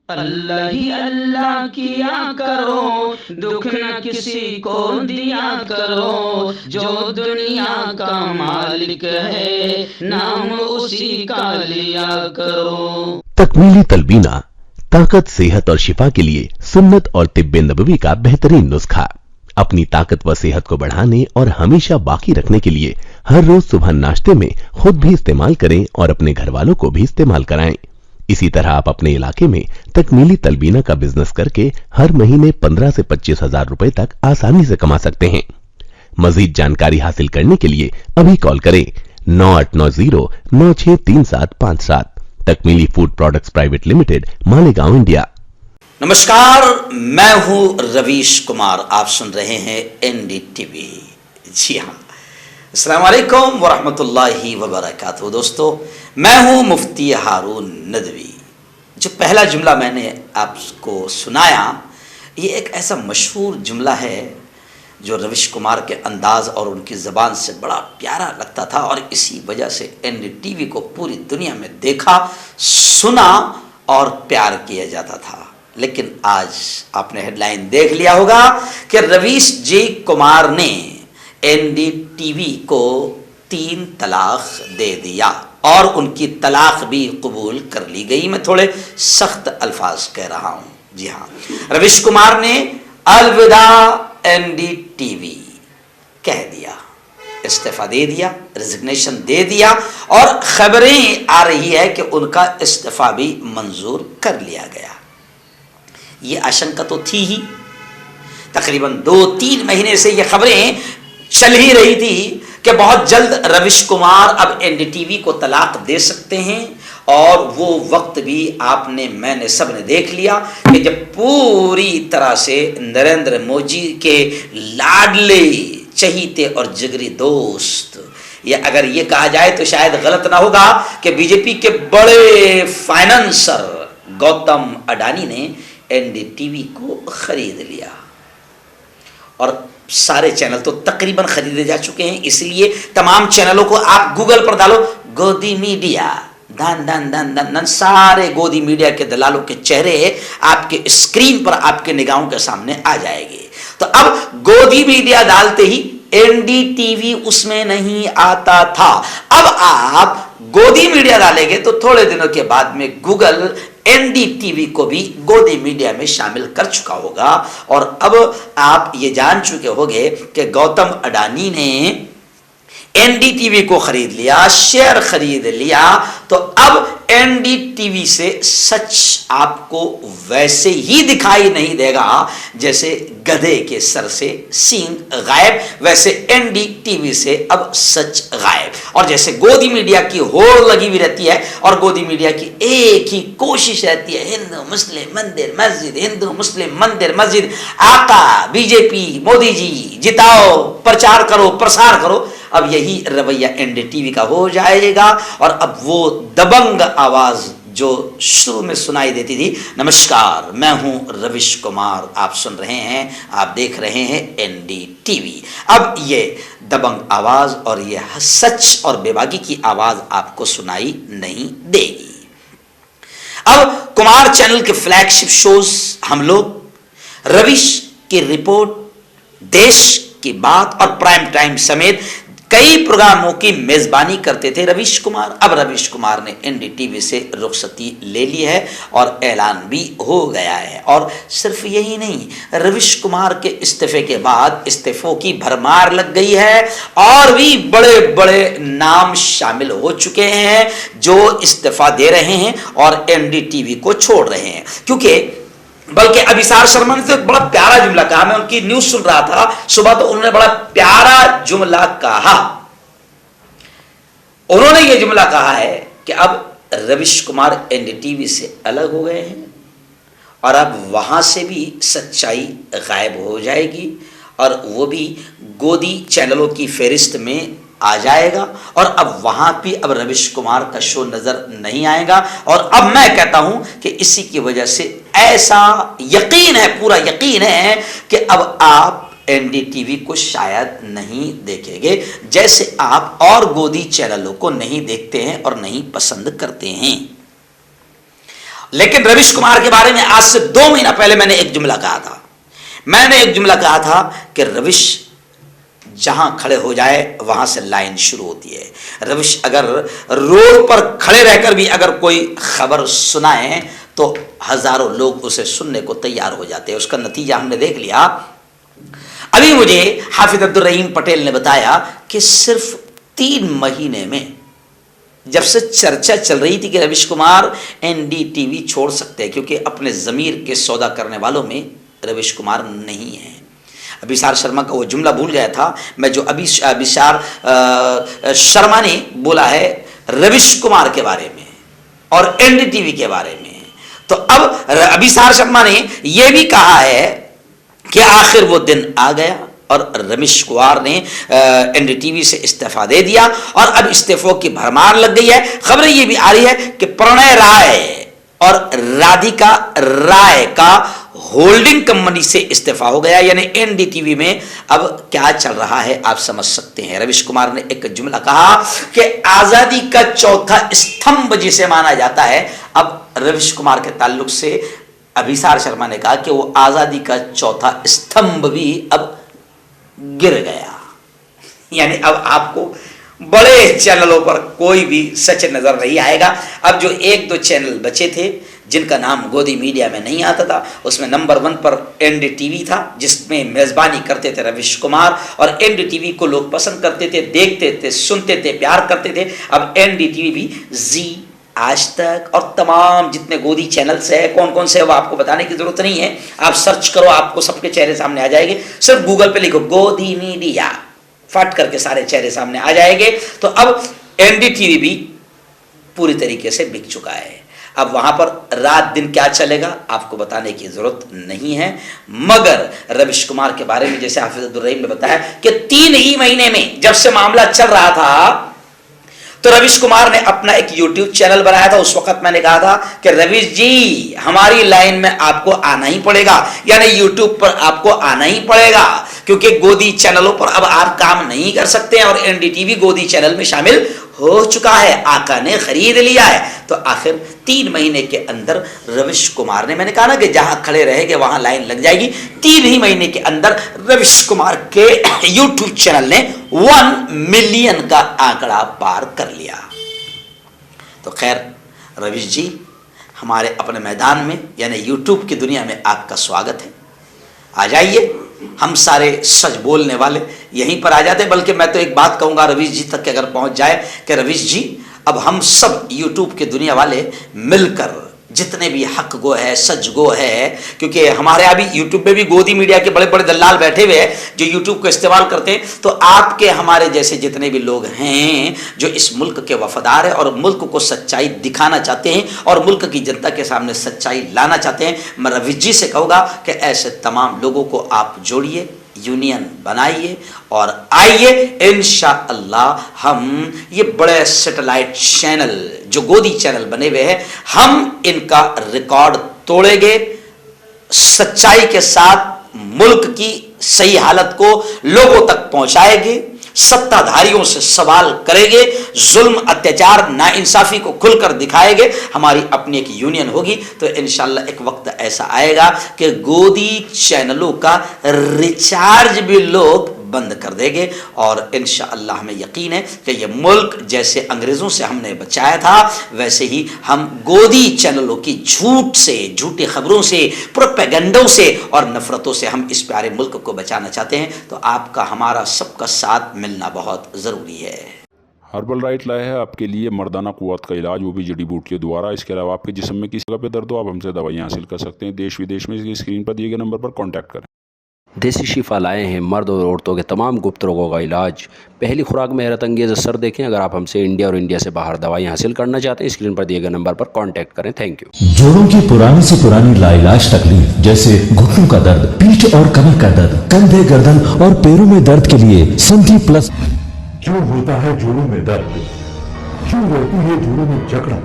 अल्लाह ही अल्लाह किया करो, दुख न किसी को दिया करो, जो दुनिया का मालिक है नाम उसी का लिया करो। तकमीली तलबीना, ताकत, सेहत और शिफा के लिए सुन्नत और तिब्बे नबवी का बेहतरीन नुस्खा। अपनी ताकत व सेहत को बढ़ाने और हमेशा बाकी रखने के लिए हर रोज सुबह नाश्ते में खुद भी इस्तेमाल करें और अपने घर वालों को भी इस्तेमाल कराएं। इसी तरह आप अपने इलाके में तकमीली तलबीना का बिजनेस करके हर महीने 15 से 25 हजार रुपए तक आसानी से कमा सकते हैं। मजीद जानकारी हासिल करने के लिए अभी कॉल करें 9890963757। Takmili food products private limited, Malegaon, India. नमस्कार, मैं हूं रवीश कुमार। आप सुन रहे हैं एनडीटीवी। जी हाँ, अस्सलाम वालेकुम वरहमतुल्लाहि वबरकातुहू। दोस्तों, मैं हूं मुफ्ती हारून नदवी। जो पहला जुमला मैंने आपको सुनाया, ये एक ऐसा मशहूर जुमला है जो रवीश कुमार के अंदाज और उनकी ज़बान से बड़ा प्यारा लगता था, और इसी वजह से एनडीटीवी को पूरी दुनिया में देखा, सुना और प्यार किया जाता था। लेकिन आज आपने हेडलाइन देख लिया होगा कि रवीश जी कुमार ने एनडीटीवी को 3 तलाक दे दिया और उनकी तलाक भी कबूल कर ली गई। मैं थोड़े सख्त अल्फाज कह रहा हूं। जी हाँ, रवीश कुमार ने अलविदा एनडीटीवी कह दिया, इस्तीफा दे दिया, रेजिग्नेशन दे दिया, और खबरें आ रही है कि उनका इस्तीफा भी मंजूर कर लिया गया। ये आशंका तो थी ही, तकरीबन 2-3 महीने से ये खबरें चल ही रही थी कि बहुत जल्द रवीश कुमार अब एनडीटीवी को तलाक दे सकते हैं। और वो वक्त भी आपने, मैंने, सबने देख लिया कि जब पूरी तरह से नरेंद्र मोदी के लाडले, चहीते और जिगरी दोस्त, या अगर ये कहा जाए तो शायद गलत ना होगा कि बीजेपी के बड़े फाइनेंसर गौतम अडानी ने एनडीटीवी को खरीद लिया। और सारे चैनल तो तकरीबन खरीदे जा चुके हैं, इसलिए तमाम चैनलों को आप गूगल पर डालो, गोदी मीडिया, धन धन धन धन धन, सारे गोदी मीडिया के दलालों के चेहरे आपके स्क्रीन पर, आपके निगाहों के सामने आ जाएंगे। तो अब गोदी मीडिया डालते ही एनडीटीवी उसमें नहीं आता था। अब आप गोदी मीडिया डालेंगे तो थोड़े दिनों के बाद में गूगल एनडीटीवी को भी गोदी मीडिया में शामिल कर चुका होगा। और अब आप ये जान चुके होंगे कि गौतम अडानी ने एनडीटीवी को खरीद लिया, शेयर खरीद लिया। तो अब एनडीटीवी से सच आपको वैसे ही दिखाई नहीं देगा जैसे गधे के सर से सींग गायब, वैसे एनडीटीवी से अब सच गायब। और जैसे गोदी मीडिया की होड़ लगी हुई रहती है और गोदी मीडिया की एक ही कोशिश रहती है, हिंदू मुस्लिम मंदिर मस्जिद, हिंदू मुस्लिम मंदिर मस्जिद, आका, बीजेपी, मोदी जी जिताओ, प्रचार करो, प्रसार करो। अब यही रवैया एनडीटीवी का हो जाएगा। और अब वो दबंग आवाज जो शुरू में सुनाई देती थी, नमस्कार, मैं हूं रवीश कुमार, आप सुन रहे हैं, आप देख रहे हैं एनडीटीवी, अब ये दबंग आवाज और ये सच और बेबाकी की आवाज आपको सुनाई नहीं देगी। अब कुमार चैनल के फ्लैगशिप शोज हम लोग रवीश की रिपोर्ट, देश की बात और प्राइम टाइम समेत कई प्रोग्रामों की मेजबानी करते थे रवीश कुमार। अब रवीश कुमार ने एनडीटीवी से रुखसती ले ली है और ऐलान भी हो गया है। और सिर्फ यही नहीं, रवीश कुमार के इस्तीफे के बाद इस्तीफों की भरमार लग गई है और भी बड़े बड़े नाम शामिल हो चुके हैं जो इस्तीफा दे रहे हैं और एनडीटीवी को छोड़ रहे हैं। क्योंकि बल्कि अभिसार शर्मा ने तो एक बड़ा प्यारा जुमला कहा, मैं उनकी न्यूज सुन रहा था सुबह, तो उन्होंने बड़ा प्यारा जुमला कहा। उन्होंने ये जुमला कहा है कि अब रवीश कुमार एनडीटीवी से अलग हो गए हैं और अब वहां से भी सच्चाई गायब हो जाएगी और वो भी गोदी चैनलों की फेरिस्त में आ जाएगा। और अब वहां भी अब रवीश कुमार का शो नजर नहीं आएगा। और अब मैं कहता हूं कि इसी की वजह से ऐसा यकीन है, पूरा यकीन है कि अब आप एनडीटीवी को शायद नहीं देखेंगे, जैसे आप और गोदी चैनलों को नहीं देखते हैं और नहीं पसंद करते हैं। लेकिन रवीश कुमार के बारे में आज से 2 महीना पहले मैंने एक जुमला कहा था। मैंने एक जुमला कहा था कि रवीश जहां खड़े हो जाए वहां से लाइन शुरू होती है। रवीश अगर रोड पर खड़े रहकर भी अगर कोई खबर सुनाए तो हजारों लोग उसे सुनने को तैयार हो जाते हैं। उसका नतीजा हमने देख लिया। अभी मुझे हाफिज अब्दुल रहीम पटेल ने बताया कि सिर्फ 3 महीने में, जब से चर्चा चल रही थी कि रवीश कुमार एनडीटीवी छोड़ सकते हैं क्योंकि अपने जमीर के सौदा करने वालों में रवीश कुमार नहीं है। अभिसार शर्मा का वो जुमला भूल गया था मैं, जो अभिसार शर्मा ने बोला है रवीश कुमार के बारे में और एनडीटीवी के बारे में। तो अब अभिसार शर्मा ने यह भी कहा है कि आखिर वो दिन आ गया और रवीश कुमार ने एनडीटीवी से इस्तीफा दे दिया और अब इस्तीफों की भरमार लग गई है। खबरें ये भी आ रही है कि प्रणय राय और राधिका राय का होल्डिंग कंपनी से इस्तीफा हो गया, यानी एनडीटीवी में अब क्या चल रहा है आप समझ सकते हैं। रवीश कुमार ने एक जुमला कहा कि आजादी का चौथा स्तंभ जिसे माना जाता है, अब रवीश कुमार के ताल्लुक से अभिसार शर्मा ने कहा कि वो आजादी का चौथा स्तंभ भी अब गिर गया। यानी अब आपको बड़े चैनलों पर कोई भी सच नजर नहीं आएगा। अब जो 1-2 चैनल बचे थे जिनका नाम गोदी मीडिया में नहीं आता था, उसमें नंबर 1 पर एनडीटीवी था जिसमें मेजबानी करते थे रवीश कुमार, और एनडीटीवी को लोग पसंद करते थे, देखते थे, सुनते थे, प्यार करते थे। अब एनडीटीवी भी जी, आज तक और तमाम जितने गोदी चैनल्स है, कौन कौन से है वो आपको बताने की जरूरत नहीं है। आप सर्च करो, आपको सबके चेहरे सामने आ जाएंगे। सिर्फ गूगल पे लिखो गोदी मीडिया, फट करके सारे चेहरे सामने आ जाएंगे। तो अब एनडीटीवी भी पूरी तरीके से बिक चुका है। अब वहां पर रात दिन क्या चलेगा आपको बताने की जरूरत नहीं है, मगर रवीश कुमार के बारे में जैसे हाफिज अब्दुल रहीम ने बताया कि 3 ही महीने में जब से मामला चल रहा था तो रवीश कुमार ने अपना एक यूट्यूब चैनल बनाया था। उस वक्त मैंने कहा था कि रवीश जी हमारी लाइन में आपको आना ही पड़ेगा, यानी यूट्यूब पर आपको आना ही पड़ेगा, क्योंकि गोदी चैनलों पर अब आप काम नहीं कर सकते हैं और एनडीटीवी गोदी चैनल में शामिल हो चुका है, आका ने खरीद लिया है। तो आखिर 3 महीने के अंदर रवीश कुमार ने, मैंने कहा ना कि जहां खड़े रहेंगे वहां लाइन लग जाएगी, 3 ही महीने के अंदर रवीश कुमार के यूट्यूब चैनल ने 1 मिलियन का आंकड़ा पार कर लिया। तो खैर रवीश जी, हमारे अपने मैदान में यानी यूट्यूब की दुनिया में आपका स्वागत है। आ जाइए, हम सारे सच बोलने वाले यहीं पर आ जाते। बल्कि मैं तो एक बात कहूंगा रवीश जी तक के अगर पहुंच जाए कि रवीश जी अब हम सब यूट्यूब के दुनिया वाले मिलकर जितने भी हक गो है, सच गो है, क्योंकि हमारे यहाँ भी यूट्यूब में भी गोदी मीडिया के बड़े बड़े दलाल बैठे हुए हैं जो यूट्यूब को इस्तेमाल करते हैं। तो आपके हमारे जैसे जितने भी लोग हैं जो इस मुल्क के वफादार हैं और मुल्क को सच्चाई दिखाना चाहते हैं और मुल्क की जनता के सामने सच्चाई लाना चाहते हैं, मैं रवीश जी से कहूँगा कि ऐसे तमाम लोगों को आप जोड़िए, यूनियन बनाइए और आइए। इंशाअल्लाह हम ये बड़े सैटेलाइट चैनल जो गोदी चैनल बने हुए हैं, हम इनका रिकॉर्ड तोड़ेंगे, सच्चाई के साथ मुल्क की सही हालत को लोगों तक पहुंचाएंगे, सत्ताधारियों से सवाल करेंगे, जुल्म, अत्याचार, नाइंसाफी को खुलकर दिखाएंगे। हमारी अपनी एक यूनियन होगी तो इंशाल्लाह एक वक्त ऐसा आएगा कि गोदी चैनलों का रिचार्ज भी लोग बंद कर देंगे और इंशाअल्लाह हमें यकीन है कि ये मुल्क जैसे अंग्रेजों से हमने बचाया था वैसे ही हम गोदी चैनलों की झूठ से, झूठी खबरों से, प्रोपेगेंडों से और नफरतों से हम इस प्यारे मुल्क को बचाना चाहते हैं। तो आपका हमारा सबका साथ मिलना बहुत ज़रूरी है। हर्बल राइट लाया है आपके लिए मर्दाना कुव्वत का इलाज, वो भी जड़ी बूटियों द्वारा। इसके अलावा आपके जिस्म में किसी जगह पे दर्द हो आप हमसे दवाइयाँ हासिल कर सकते हैं। देश विदेश में स्क्रीन पर दिए गए नंबर पर कॉन्टैक्ट करें। देसी शिफा लाए हैं मर्द और औरतों के तमाम गुप्त रोगों का इलाज। पहली खुराक में हैरत अंगेज़ असर देखें। अगर आप हमसे इंडिया और इंडिया से बाहर दवाई हासिल करना चाहते हैं स्क्रीन पर दिए गए नंबर पर कांटेक्ट करें। Thank you. जोड़ों की पुरानी से पुरानी लाइलाज तकलीफ जैसे घुटनों का दर्द, पीठ और कमर का दर्द, कंधे, गर्दन और पैरों में दर्द के लिए संधि प्लस। क्यों होता है जोड़ों में दर्द? क्यों रहती है जोड़ों में जकड़न?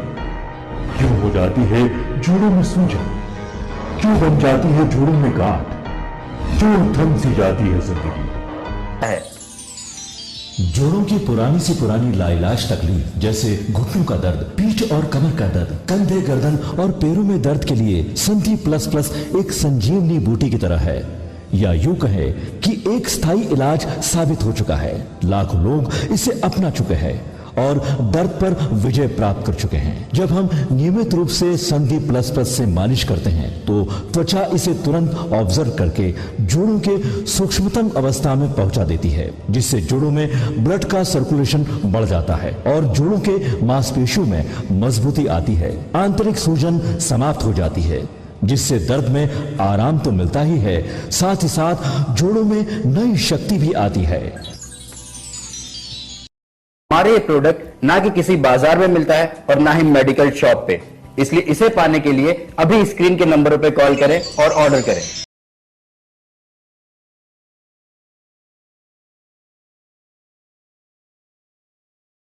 क्यों हो जाती है जोड़ों में सूजन? क्यों बन जाती है जोड़ों में गांठ? क्यों थम सी जाती है जिंदगी? जोड़ों की पुरानी से पुरानी लाइलाज तकलीफ जैसे घुटनों का दर्द, पीठ और कमर का दर्द, कंधे, गर्दन और पैरों में दर्द के लिए संधि प्लस प्लस एक संजीवनी बूटी की तरह है, या यूं कहे कि एक स्थायी इलाज साबित हो चुका है। लाखों लोग इसे अपना चुके हैं और दर्द पर विजय प्राप्त कर चुके हैं। जब हम नियमित रूप से संधि प्लस प्लस से मालिश करते हैं तो त्वचा इसे तुरंत ऑब्जर्व करके जोड़ों के सूक्ष्मतम अवस्था में पहुंचा देती है, जिससे जोड़ों में ब्लड का सर्कुलेशन बढ़ जाता है और जोड़ों के मांसपेशियों में मजबूती आती है। आंतरिक सूजन समाप्त हो जाती है, जिससे दर्द में आराम तो मिलता ही है, साथ ही साथ जोड़ों में नई शक्ति भी आती है। हमारे ये प्रोडक्ट ना कि किसी बाजार में मिलता है और ना ही मेडिकल शॉप पे, इसलिए इसे पाने के लिए अभी स्क्रीन के नंबरों पे कॉल करें और ऑर्डर करें।